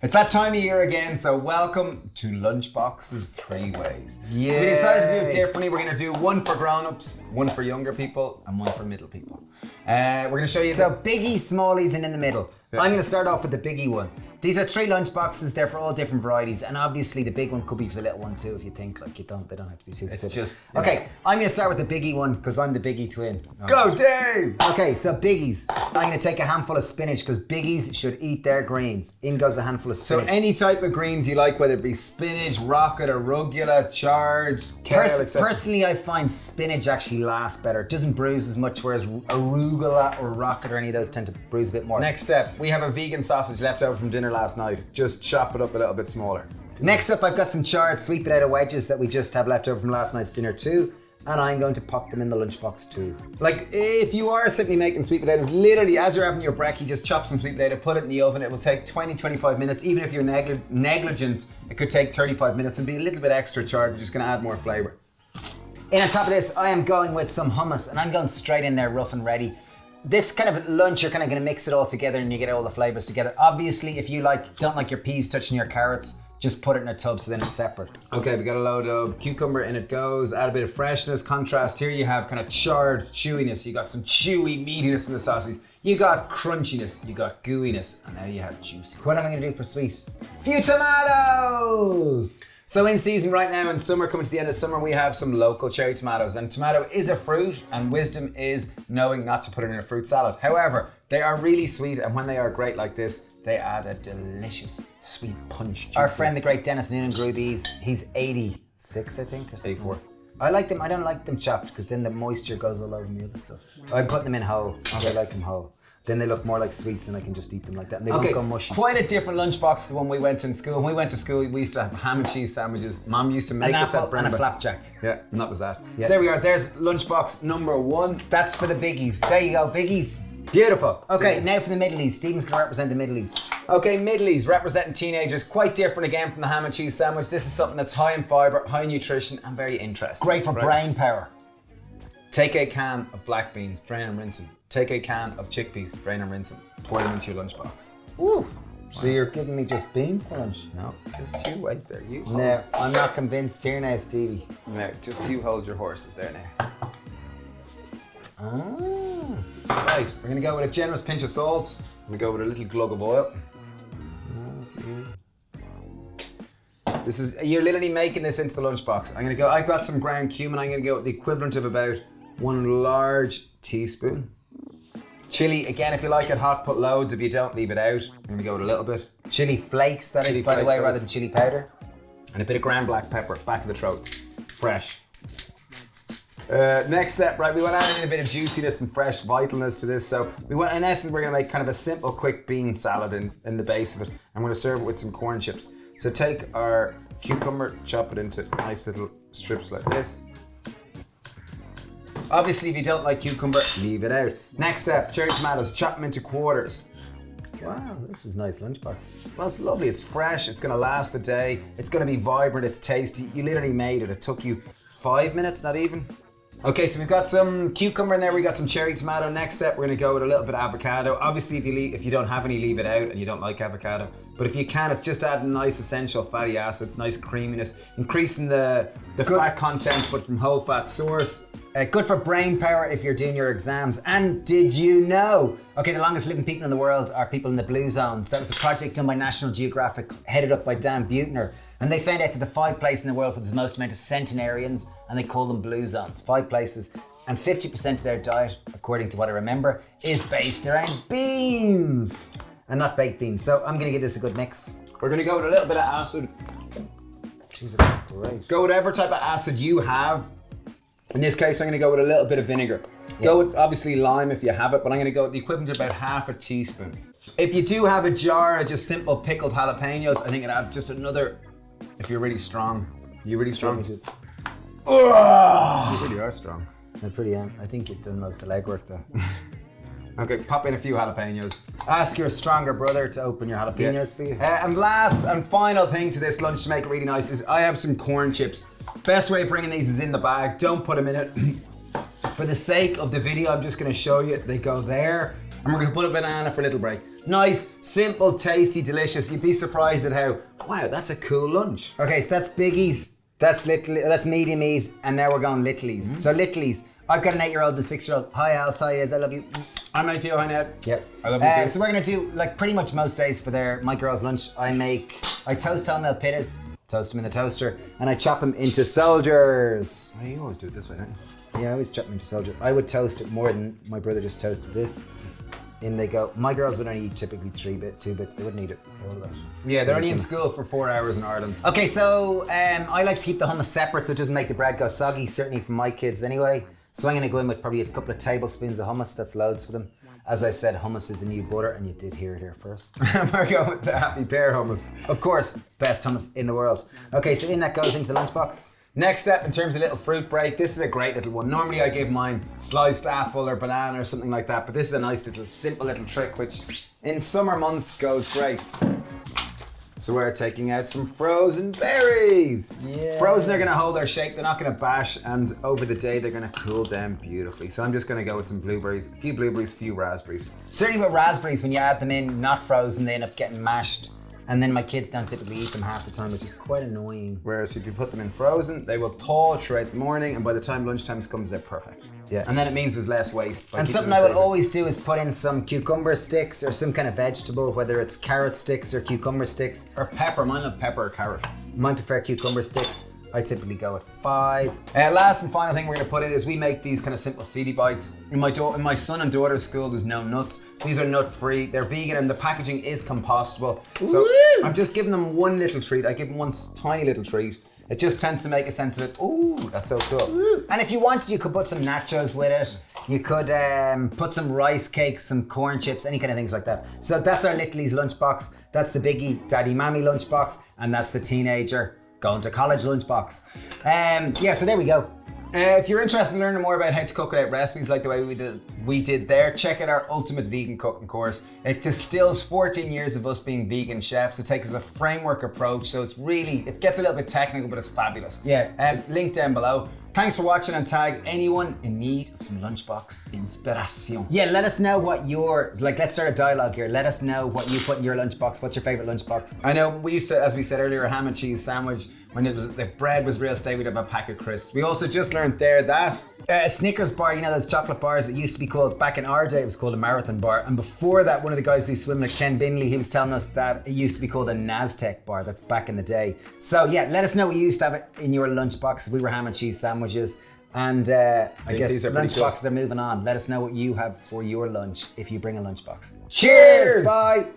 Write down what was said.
It's that time of year again, so welcome to Lunchbox's 3 Ways. Yay. So we decided to do it differently. We're going to do one for grown-ups, one for younger people, and one for middle people. We're going to show you... So biggies, smallies, and in the middle. Yeah. I'm going to start off with the biggie one. These are 3 lunchboxes. They're for all different varieties, and obviously the big one could be for the little one too. If you think like they don't have to be super. It's just okay. I'm going to start with the biggie one because I'm the biggie twin. Go, Dave! Okay, so biggies. I'm going to take a handful of spinach because biggies should eat their greens. In goes a handful of spinach. So any type of greens you like, whether it be spinach, rocket, arugula, chard, kale, etc. Personally, I find spinach actually lasts better. It doesn't bruise as much, whereas arugula or rocket or any of those tend to bruise a bit more. Next step, we have a vegan sausage left over from dinner last night. Just chop it up a little bit smaller. Next up, I've got some chard sweet potato wedges that we just have left over from last night's dinner too. And I'm going to pop them in the lunchbox too. Like, if you are simply making sweet potatoes, literally as you're having your brekkie, just chop some sweet potato, put it in the oven. It will take 20-25 minutes. Even if you're negligent, it could take 35 minutes and be a little bit extra chard. We're just gonna add more flavor. And on top of this, I am going with some hummus, and I'm going straight in there rough and ready. This kind of lunch, you're kind of gonna mix it all together and you get all the flavors together. Obviously, if you don't like your peas touching your carrots, just put it in a tub so then it's separate. Okay, we got a load of cucumber, in it goes. Add a bit of freshness, contrast. Here you have kind of charred chewiness. You got some chewy meatiness from the sausage. You got crunchiness, you got gooiness, and now you have juiciness. What am I gonna do for sweet? Few tomatoes! So in season right now, in summer, coming to the end of summer, we have some local cherry tomatoes. And tomato is a fruit, and wisdom is knowing not to put it in a fruit salad. However, they are really sweet, and when they are great like this, they add a delicious sweet punch. Our friend, the great Dennis Noonan, grew these. He's 86, I think, or something. 84. I like them. I don't like them chopped because then the moisture goes all over the other stuff. I put them in whole. I like them whole. Then they look more like sweets and I can just eat them like that and they won't go mushy. Quite a different lunchbox to the one we went to in school. When we went to school, we used to have ham and cheese sandwiches. Mom used to make us at and a flapjack. Yeah, and that was that. Yeah. So there we are, there's lunchbox number 1. That's for the biggies. There you go, biggies. Beautiful. Okay, now for the middlies. Stephen's gonna represent the middlies. Okay, middlies, representing teenagers. Quite different again from the ham and cheese sandwich. This is something that's high in fiber, high in nutrition, and very interesting. Great for brain power. Take a can of black beans, drain and rinse them. Take a can of chickpeas, drain and rinse them. Pour them into your lunchbox. Ooh. So you're giving me just beans for lunch? No, just you wait there. You No, I'm not convinced here now, Stevie. No, just you hold your horses there now. Ah. Right, we're gonna go with a generous pinch of salt. I'm gonna go with a little glug of oil. This is, you're literally making this into the lunchbox. I've got some ground cumin. I'm gonna go with the equivalent of about 1 large teaspoon. Chili, again, if you like it hot, put loads. If you don't, leave it out. I'm gonna go with a little bit. Chili flakes, that is, by the way, rather than chili powder. And a bit of ground black pepper, back of the throat, fresh. Next step, right, we want to add in a bit of juiciness and fresh vitalness to this. So in essence, we're gonna make kind of a simple, quick bean salad in the base of it. I'm gonna serve it with some corn chips. So take our cucumber, chop it into nice little strips like this. Obviously, if you don't like cucumber, leave it out. Next step, cherry tomatoes, chop them into quarters. Wow, this is a nice lunchbox. Well, it's lovely, it's fresh, it's gonna last the day, it's gonna be vibrant, it's tasty. You literally made it. It took you 5 minutes, not even. Okay, so we've got some cucumber in there, we got some cherry tomato. Next step, we're gonna go with a little bit of avocado. Obviously, if you don't have any, leave it out and you don't like avocado. But if you can, it's just adding nice essential fatty acids, nice creaminess, increasing the fat content, but from whole fat source. Good for brain power if you're doing your exams. And did you know? Okay, the longest living people in the world are people in the blue zones. That was a project done by National Geographic, headed up by Dan Buettner. And they found out that the 5 places in the world with the most amount of centenarians, and they call them blue zones, 5 places. And 50% of their diet, according to what I remember, is based around beans. And not baked beans. So I'm gonna give this a good mix. We're gonna go with a little bit of acid. Jeez, that's great. Go with whatever type of acid you have. In this case, I'm gonna go with a little bit of vinegar. Yeah. Go with obviously lime if you have it, but I'm gonna go with the equivalent of about half a teaspoon. If you do have a jar of just simple pickled jalapenos, I think it adds just another, if you're really strong. You really strong? You really are strong. I pretty am. I think you've done most of the legwork though. Okay, pop in a few jalapenos. Ask your stronger brother to open your jalapenos for you. And last and final thing to this lunch to make it really nice is I have some corn chips. Best way of bringing these is in the bag. Don't put them in it. For the sake of the video, I'm just gonna show you. They go there. And we're gonna put a banana for a little break. Nice, simple, tasty, delicious. You'd be surprised at how, wow, that's a cool lunch. Okay, so that's biggies, that's mediumies, and now we're going littlies. So littlies, I've got an 8-year-old and a 6-year-old. Hi Alice, hi Iz, I love you. I'm out to you, hi Ned. Yep. I love you too. So we're gonna do, like pretty much most days for my girls' lunch, I toast wholemeal pittas, toast them in the toaster, and I chop them into soldiers. Oh, you always do it this way, don't you? Yeah, I always chop them into soldiers. I would toast it more than my brother just toasted this. In they go. My girls would only eat typically 2 bits. They wouldn't eat it all of that. Yeah, they're only in school for 4 hours in Ireland. Okay, so I like to keep the hummus separate so it doesn't make the bread go soggy, certainly for my kids anyway. So I'm gonna go in with probably a couple of tablespoons of hummus, that's loads for them. As I said, hummus is the new butter, and you did hear it here first. We're going with the Happy Pear hummus. Of course, best hummus in the world. Okay, so in that goes into the lunchbox. Next step in terms of little fruit break, this is a great little one. Normally I give mine sliced apple or banana or something like that, but this is a nice little, simple little trick which in summer months goes great. So we're taking out some frozen berries. Yeah. Frozen, they're gonna hold their shape, they're not gonna bash, and over the day they're gonna cool down beautifully. So I'm just gonna go with some blueberries, a few raspberries. Certainly with raspberries, when you add them in, not frozen, they end up getting mashed. And then my kids don't typically eat them half the time, which is quite annoying. Whereas if you put them in frozen, they will thaw throughout the morning, and by the time lunchtime comes, they're perfect. Yeah. And then it means there's less waste. And something I would always do is put in some cucumber sticks or some kind of vegetable, whether it's carrot sticks or cucumber sticks. Or pepper, mine love pepper or carrot. Mine prefer cucumber sticks. I typically go with 5. Last and final thing we're gonna put in is we make these kind of simple seedy bites. In my son and daughter's school, there's no nuts. So these are nut free, they're vegan, and the packaging is compostable. So Woo! I'm just giving them one little treat. I give them one tiny little treat. It just tends to make a sense of it. Ooh, that's so cool. Woo! And if you wanted, you could put some nachos with it. You could put some rice cakes, some corn chips, any kind of things like that. So that's our Littlies lunchbox. That's the biggie daddy mammy lunchbox, and that's the teenager going to college lunchbox. Yeah, so there we go. If you're interested in learning more about how to cook without recipes like the way we did there, check out our Ultimate Vegan Cooking course. It distills 14 years of us being vegan chefs. It takes us a framework approach, so it gets a little bit technical, but it's fabulous. Yeah. Link down below. Thanks for watching, and tag anyone in need of some lunchbox inspiration. Yeah, let us know what let's start a dialogue here. Let us know what you put in your lunchbox. What's your favorite lunchbox? I know we used to, as we said earlier, a ham and cheese sandwich. When the bread was real stale, we'd have a pack of crisps. We also just learned there that a Snickers bar, you know those chocolate bars, it used to be called, back in our day, it was called a marathon bar. And before that, one of the guys who's swimming at Ken Binley, he was telling us that it used to be called a Naztec bar. That's back in the day. So yeah, let us know what you used to have in your lunchbox. We were ham and cheese sandwiches. And I guess these are pretty lunchboxes are moving on. Let us know what you have for your lunch if you bring a lunchbox. Cheers! Bye!